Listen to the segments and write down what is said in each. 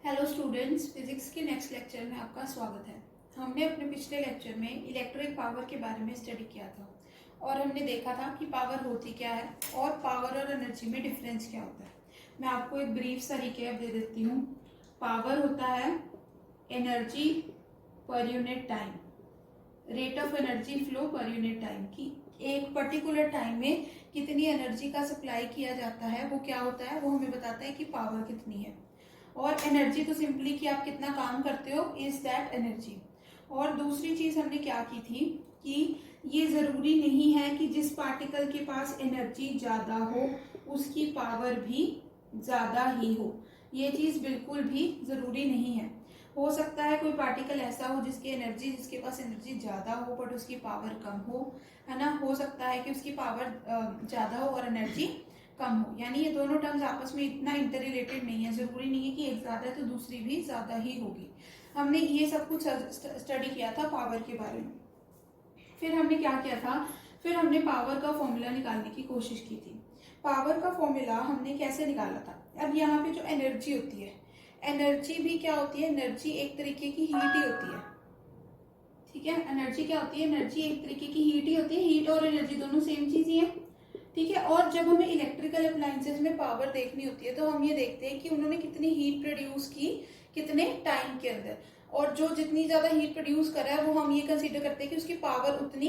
Hello students, physics के next lecture में आपका स्वागत है। हमने अपने पिछले लेक्चर में इलेक्ट्रिक पावर के बारे में स्टडी किया था और हमने देखा था कि पावर होती क्या है और पावर और एनर्जी में डिफरेंस क्या होता है। मैं आपको एक ब्रीफ सा रिकैप दे देती हूँ। पावर होता है energy per unit time, rate of energy flow per unit time की एक पर्टिकुलर टाइम में कितनी एनर्जी का सप्लाई किया जाता है, वो क्या होता है, वो हमें बताता है कि पावर कितनी है। और एनर्जी तो सिंपली कि आप कितना काम करते हो, इज दैट एनर्जी। और दूसरी चीज हमने क्या की थी कि ये जरूरी नहीं है कि जिस पार्टिकल के पास एनर्जी ज्यादा हो उसकी पावर भी ज्यादा ही हो। ये चीज बिल्कुल भी जरूरी नहीं है। हो सकता है कोई पार्टिकल ऐसा हो जिसके पास एनर्जी ज्यादा हो बट उसकी पावर कम हो, है ना। हो सकता है कि उसकी पावर ज्यादा हो और एनर्जी कम हो, यानी ये दोनों टर्म्स आपस में इतना इंटर रिलेटेड नहीं है। जरूरी नहीं है कि एक ज्यादा है तो दूसरी भी ज्यादा ही होगी। हमने ये सब कुछ स्टडी किया था पावर के बारे में। फिर हमने क्या किया था, फिर हमने पावर का फॉर्मूला निकालने की कोशिश की थी। पावर का फॉर्मूला हमने कैसे निकाला था। अब यहाँ पे जो एनर्जी होती है, एनर्जी भी क्या होती है, एनर्जी एक तरीके की हीट ही होती है। ठीक है, एनर्जी क्या होती है, एनर्जी एक तरीके की हीट ही होती है। हीट और एनर्जी दोनों सेम चीज ही है। ठीक है, और जब हमें इलेक्ट्रिकल अप्लायंसेस में पावर देखनी होती है तो हम ये देखते हैं कि उन्होंने कितनी हीट प्रोड्यूस की कितने टाइम के अंदर, और जो जितनी ज्यादा हीट प्रोड्यूस कर रहा है वो हम ये कंसीडर करते हैं कि उसकी पावर उतनी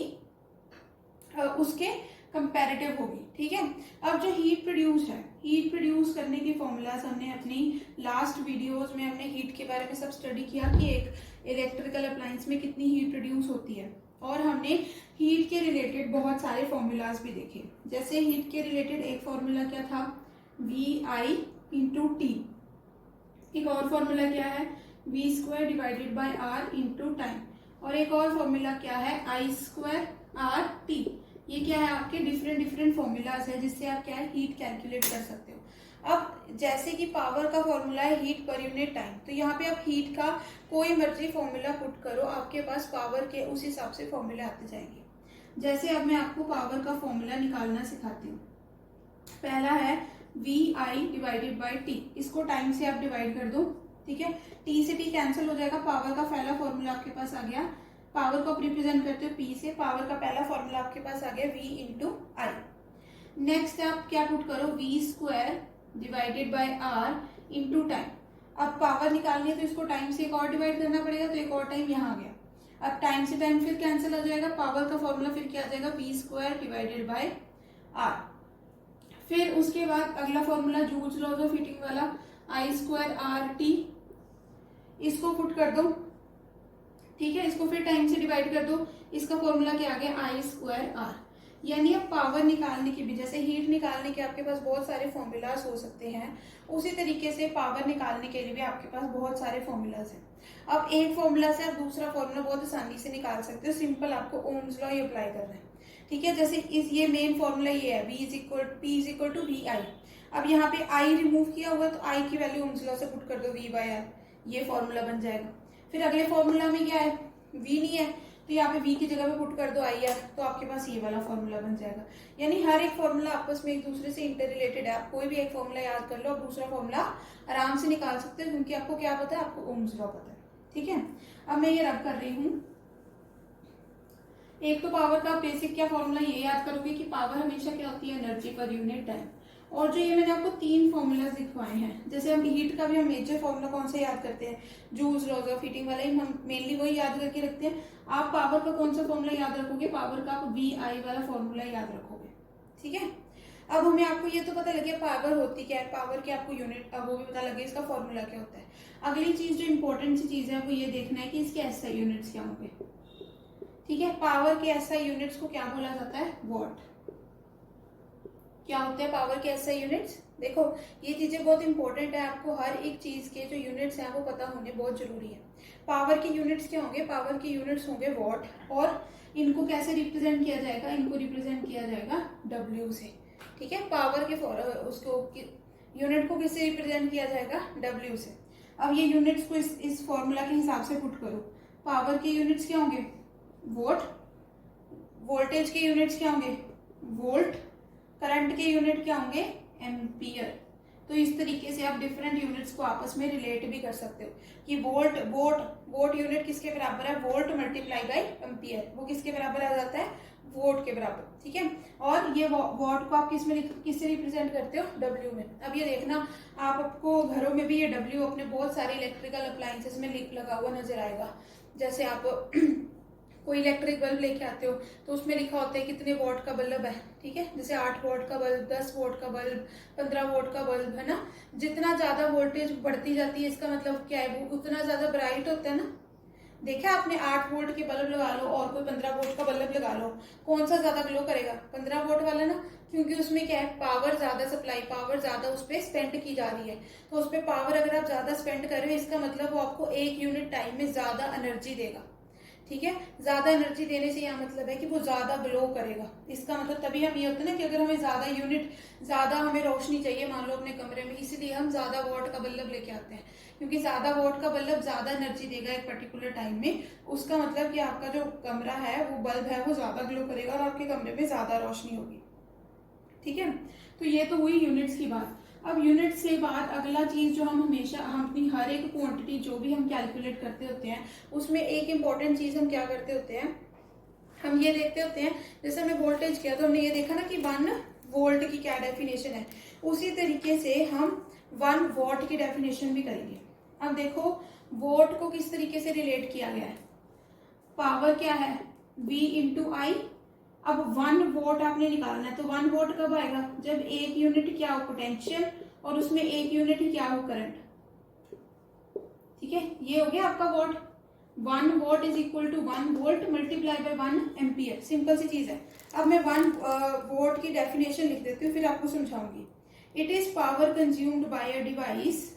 उसके कंपैरेटिव होगी। ठीक है, अब जो हीट प्रोड्यूस है, हीट प्रोड्यूस करने के फॉर्मूलाज हमने अपनी लास्ट वीडियोस में हमने हीट के बारे में सब स्टडी किया कि एक इलेक्ट्रिकल अप्लायंस में कितनी हीट प्रोड्यूस होती है। और हमने हीट के रिलेटेड बहुत सारे फॉर्मूलाज भी देखे। जैसे हीट के रिलेटेड एक फॉर्मूला क्या था, वी आई इंटू टी। एक और फॉर्मूला क्या है, V square divided by R into time. और एक और फॉर्मूला क्या है, आई स्क्वायर आर टी। ये क्या है, आपके डिफरेंट फॉर्मूलाज है जिससे आप क्या है हीट कैलकुलेट कर सकते हो। अब जैसे कि पावर का फॉर्मूला है हीट पर यूनिट टाइम, तो यहाँ पे आप हीट का कोई मर्जी फॉर्मूला पुट करो, आपके पास पावर के उस हिसाब से फॉर्मूले आते जाएंगे। जैसे अब मैं आपको पावर का फॉर्मूला निकालना सिखाती हूँ। पहला है V I divided by T, इसको टाइम से आप डिवाइड कर दो। ठीक है, टी से टी कैंसिल हो जाएगा, पावर का पहला फॉर्मूला आपके पास आ गया। पावर को आप रिप्रेजेंट करते हो पी से, पावर का पहला फॉर्मूला आपके पास आ गया वी इंटू आई। नेक्स्ट आप क्या पुट करो, V square divided by R into time. अब पावर निकालनी है तो इसको टाइम से एक और डिवाइड करना पड़ेगा, तो एक और टाइम यहाँ आ गया। अब टाइम से टाइम फिर कैंसिल हो जाएगा, पावर का फॉर्मूला फिर क्या आ जाएगा, V square divided by R. फिर उसके बाद अगला formula Joule's law of heating वाला, आई स्क्वायर आर टी, इसको पुट कर दो। ठीक है, इसको फिर टाइम से डिवाइड कर दो, इसका फॉर्मूला क्या आ गया, आई स्क्वायर आर। यानी अब पावर निकालने की भी, जैसे हीट निकालने के आपके पास बहुत सारे फॉर्मूलाज हो सकते हैं, उसी तरीके से पावर निकालने के लिए भी आपके पास बहुत सारे फॉर्मूलाज हैं। अब एक फॉर्मूला से आप दूसरा फॉर्मूला बहुत आसानी से निकाल सकते हो। सिंपल आपको ओम्स लॉ ही अप्लाई करना है। ठीक है, जैसे ये मेन फॉर्मूला ये है, P is equal to V I. अब यहाँ पे आई रिमूव किया हुआ तो आई की वैल्यू ओम्स लॉ से पुट कर दो, वी बाय आर, ये फॉर्मूला बन जाएगा। फिर अगले फॉर्मूला में क्या है, वी नहीं है तो यहाँ पे वी की जगह पे पुट कर दो आई आर, तो आपके पास ये वाला फॉर्मूला बन जाएगा। यानी हर एक फॉर्मूला आपस में एक दूसरे से इंटर रिलेटेड है। आप कोई भी एक फॉर्मूला याद कर लो, आप दूसरा फॉर्मूला आराम से निकाल सकते हो, क्योंकि आपको क्या पता है, आपको ओम्स लॉ पता है। ठीक है, अब मैं ये रब कर रही हूँ। एक तो पावर का बेसिक क्या फॉर्मूला ये याद करोगे कि पावर हमेशा क्या होती है, एनर्जी पर यूनिट टाइम। और जो ये मैंने आपको तीन फॉर्मूला दिखवाए हैं, जैसे हम हीट का भी हम मेजर फॉर्मूला कौन सा याद करते हैं, जूल्स लॉज ऑफ हीटिंग वाला ही हम मेनली वही याद करके रखते हैं। आप पावर का कौन सा फॉर्मूला याद रखोगे, पावर का आप वी आई वाला फॉर्मूला याद रखोगे। ठीक है, अब हमें आपको ये तो पता लग गया पावर होती क्या है, पावर के आपको यूनिट वो भी पता लगे, इसका फॉर्मूला क्या होता है। अगली चीज जो इंपॉर्टेंट सी चीज है आपको ये देखना है कि इसके एसआई यूनिट्स क्या होंगे। ठीक है, पावर के एसआई यूनिट्स को क्या बोला जाता है, वॉट। क्या होते हैं पावर के एसआई यूनिट्स, देखो ये चीजें बहुत इंपॉर्टेंट है, आपको हर एक चीज के जो यूनिट्स हैं वो पता होने बहुत जरूरी है। पावर के यूनिट्स क्या होंगे, पावर के यूनिट्स होंगे वॉट, और इनको कैसे रिप्रेजेंट किया जाएगा, इनको रिप्रेजेंट किया जाएगा डब्ल्यू से। ठीक है, पावर के उसको यूनिट को किससे रिप्रेजेंट किया जाएगा, डब्ल्यू से। अब ये यूनिट्स को इस फॉर्मूला के हिसाब से पुट करो। पावर के यूनिट्स क्या होंगे, वोट। वोल्टेज के यूनिट्स क्या होंगे, वोल्ट। करंट के यूनिट क्या होंगे, एम्पियर। तो इस तरीके से आप डिफरेंट यूनिट्स को आपस में रिलेट भी कर सकते हो कि वोल्ट वोट वोट यूनिट किसके बराबर है, वोल्ट मल्टीप्लाई बाई एम्पियर, वो किसके बराबर आ जाता है, वोट के बराबर, ठीक है। और ये वॉट को आप किससे रिप्रेजेंट करते हो, डब्ल्यू में। अब ये देखना आपको घरों में भी ये डब्ल्यू अपने बहुत सारे इलेक्ट्रिकल अप्लायंसेस में लगा हुआ नजर आएगा। जैसे आप कोई इलेक्ट्रिक बल्ब लेके आते हो तो उसमें लिखा होता है कितने वॉट का बल्ब है, ठीक है। जैसे 8 वॉट का बल्ब, 10 वॉट का बल्ब, 15 वॉट का बल्ब, है ना। जितना ज्यादा वोल्टेज बढ़ती जाती है इसका मतलब क्या है, वो उतना ज्यादा ब्राइट होता है ना। देखा आपने 8 वोल्ट के बल्ब लगा लो और कोई 15 वोल्ट का बल्ब लगा लो, कौन सा ज्यादा ग्लो करेगा, 15 वोल्ट वाला ना, क्योंकि उसमें क्या है, पावर ज्यादा सप्लाई, पावर ज्यादा उस पर स्पेंड की जा रही है। तो उस पर पावर अगर आप ज्यादा स्पेंड कर रहे हो इसका मतलब वो आपको 1 यूनिट टाइम में ज्यादा एनर्जी देगा, ठीक है। ज्यादा एनर्जी देने से यह मतलब है कि वो ज्यादा ग्लो करेगा। इसका मतलब तभी हम ये होता है ना कि अगर हमें ज्यादा यूनिट, ज्यादा हमें रोशनी चाहिए मान लो अपने कमरे में, इसलिए हम ज्यादा वॉट का बल्ब लेके आते हैं, क्योंकि ज्यादा वॉट का बल्ब ज्यादा एनर्जी देगा एक पर्टिकुलर टाइम में। उसका मतलब कि आपका जो कमरा है, वो बल्ब है, वो ज्यादा ग्लो करेगा और आपके कमरे में ज्यादा रोशनी होगी, ठीक है। तो ये तो हुई यूनिट्स की बात। अब यूनिट से बाद अगला चीज जो हम हमेशा, हम अपनी हर एक क्वांटिटी जो भी हम कैलकुलेट करते होते हैं उसमें एक इंपॉर्टेंट चीज हम क्या करते होते हैं, हम ये देखते होते हैं, जैसे हमने वोल्टेज किया तो हमने ये देखा ना कि 1 वोल्ट की क्या डेफिनेशन है, उसी तरीके से हम 1 वॉट की डेफिनेशन भी करेंगे। अब देखो वोट को किस तरीके से रिलेट किया गया है, पावर क्या है, V इंटू आई। अब 1 वोट आपने निकालना है तो 1 वोट कब आएगा, जब 1 यूनिट क्या हो पोटेंशियल और उसमें 1 यूनिट ही क्या हो करंट, ठीक है। ये हो गया आपका watt. 1 watt is equal to 1 volt multiply by 1 ampere, simple सी चीज है। अब मैं 1 वोट की डेफिनेशन लिख देती हूँ फिर आपको समझाऊंगी। It is power consumed by a device,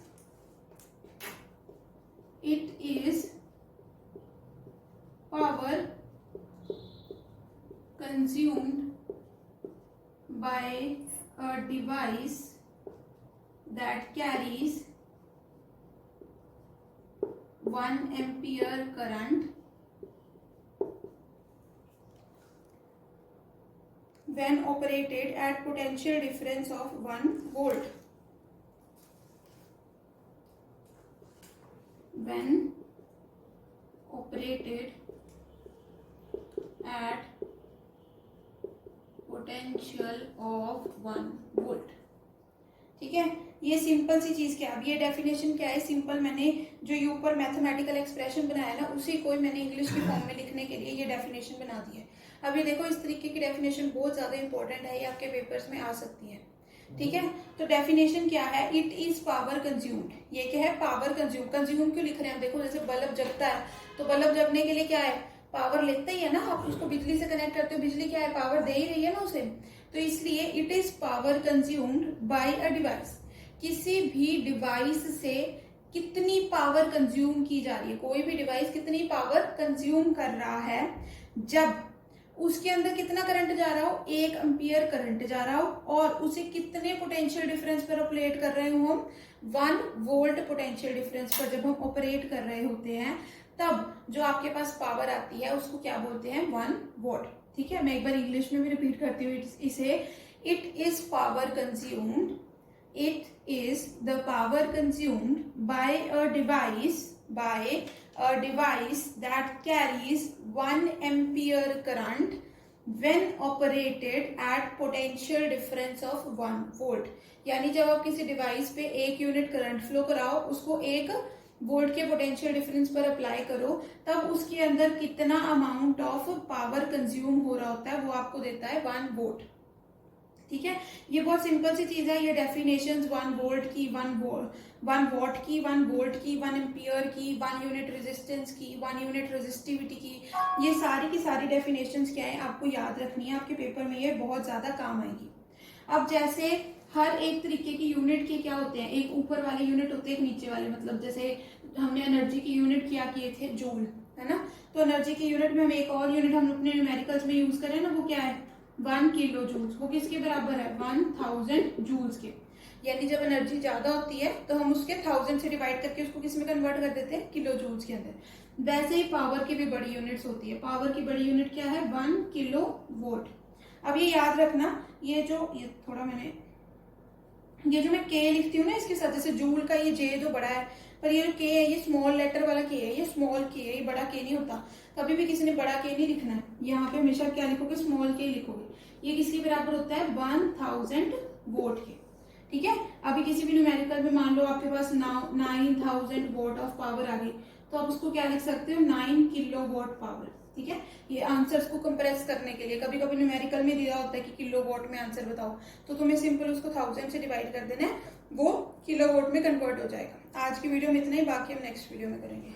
it is power consumed by a device that carries 1 ampere current when operated at potential difference of 1 volt. When operated at potential of 1 volt, ठीक है। ये simple सी चीज क्या है, अब ये definition क्या है, सिंपल मैंने जो ये ऊपर मैथमेटिकल एक्सप्रेशन बनाया ना उसी को मैंने इंग्लिश के फॉर्म में लिखने के लिए ये डेफिनेशन बना दी है। अब ये देखो इस तरीके की डेफिनेशन बहुत ज्यादा इंपॉर्टेंट है, ये आपके पेपर्स में आ सकती है, ठीक है। तो डेफिनेशन क्या है, इट इज पावर कंज्यूम्ड। ये क्या है, पावर कंज्यूम। कंज्यूम क्यों लिख रहे हैं, देखो जैसे बल्ब जगता है तो बल्ब जगने के लिए क्या है, पावर लेता ही है ना, आप उसको बिजली से कनेक्ट करते हो, बिजली क्या है, पावर दे ही रही है ना उसे। तो इसलिए it is power consumed by a device, किसी भी डिवाइस से कितनी पावर कंज्यूम की जा रही है, कोई भी डिवाइस कितनी पावर कंज्यूम कर रहा है जब उसके अंदर कितना करंट जा रहा हो, 1 एम्पियर करंट जा रहा हो और उसे कितने पोटेंशियल डिफरेंस पर ऑपरेट कर रहे हो हम, 1 वोल्ट पोटेंशियल डिफरेंस पर जब हम ऑपरेट कर रहे होते हैं तब जो आपके पास पावर आती है उसको क्या बोलते हैं, 1 वॉट, ठीक है। मैं एक बार इंग्लिश में भी रिपीट करती हूँ इसे। It is power consumed, it is the power consumed by a device that carries 1 ampere current when operated at potential difference of 1 volt. यानी जब आप किसी डिवाइस पे 1 यूनिट करंट फ्लो कराओ, उसको 1 वोल्ट के पोटेंशियल डिफरेंस पर अप्लाई करो, तब उसके अंदर कितना अमाउंट ऑफ पावर कंज्यूम हो रहा होता है वो आपको देता है 1 वोल्ट, ठीक है। ये बहुत सिंपल सी चीज है। ये डेफिनेशंस 1 वोल्ट की, 1 वॉट की, 1 वोल्ट की, 1 एम्पियर की, 1 यूनिट रेजिस्टेंस की, 1 यूनिट रेजिस्टिविटी की, ये सारी की सारी डेफिनेशंस क्या है आपको याद रखनी है, आपके पेपर में ये बहुत ज्यादा काम आएगी। अब जैसे हर एक तरीके की यूनिट के क्या होते हैं, एक ऊपर वाले यूनिट होते हैं, एक नीचे वाले, मतलब जैसे हमने एनर्जी की यूनिट क्या किए थे, जूल, है ना। तो एनर्जी की यूनिट में हम एक और यूनिट हम अपने न्यूमेरिकल्स में यूज करें ना, वो क्या है, 1 किलो जूल्स। वो किसके बराबर है, 1000 जूल्स के। यानी जब एनर्जी ज्यादा होती है तो हम उसके 1000 से डिवाइड करके उसको किस में कन्वर्ट कर देते हैं, किलो जूल्स के अंदर। वैसे ही पावर की भी बड़ी यूनिट्स होती है। पावर की बड़ी यूनिट क्या है, 1 किलो वोल्ट। अब ये याद रखना, ये थोड़ा मैंने ये जो मैं के लिखती हूँ ना इसके साथ, जैसे जूल का ये जे जो बड़ा है, पर ये जो के है ये स्मॉल लेटर वाला के है, ये स्मॉल के है, ये बड़ा के नहीं होता। कभी भी किसी ने बड़ा के नहीं लिखना है, यहाँ पे हमेशा क्या लिखोगे, स्मॉल के लिखोगे। ये किसके बराबर होता है, 1000 वोल्ट के। ठीक है, अभी किसी भी न्यूमेरिकल में मान लो आपके पास 9000 वोट ऑफ पावर आ गई, तो आप उसको क्या लिख सकते हो, 9 किलो वॉट पावर। ठीक है, ये आंसर्स को कंप्रेस करने के लिए, कभी कभी न्यूमेरिकल में दिया होता है कि किलो वॉट में आंसर बताओ, तो तुम्हें सिंपल उसको 1000 से डिवाइड कर देना है, वो किलो वॉट में कन्वर्ट हो जाएगा। आज की वीडियो में इतना ही, बाकी हम नेक्स्ट वीडियो में करेंगे।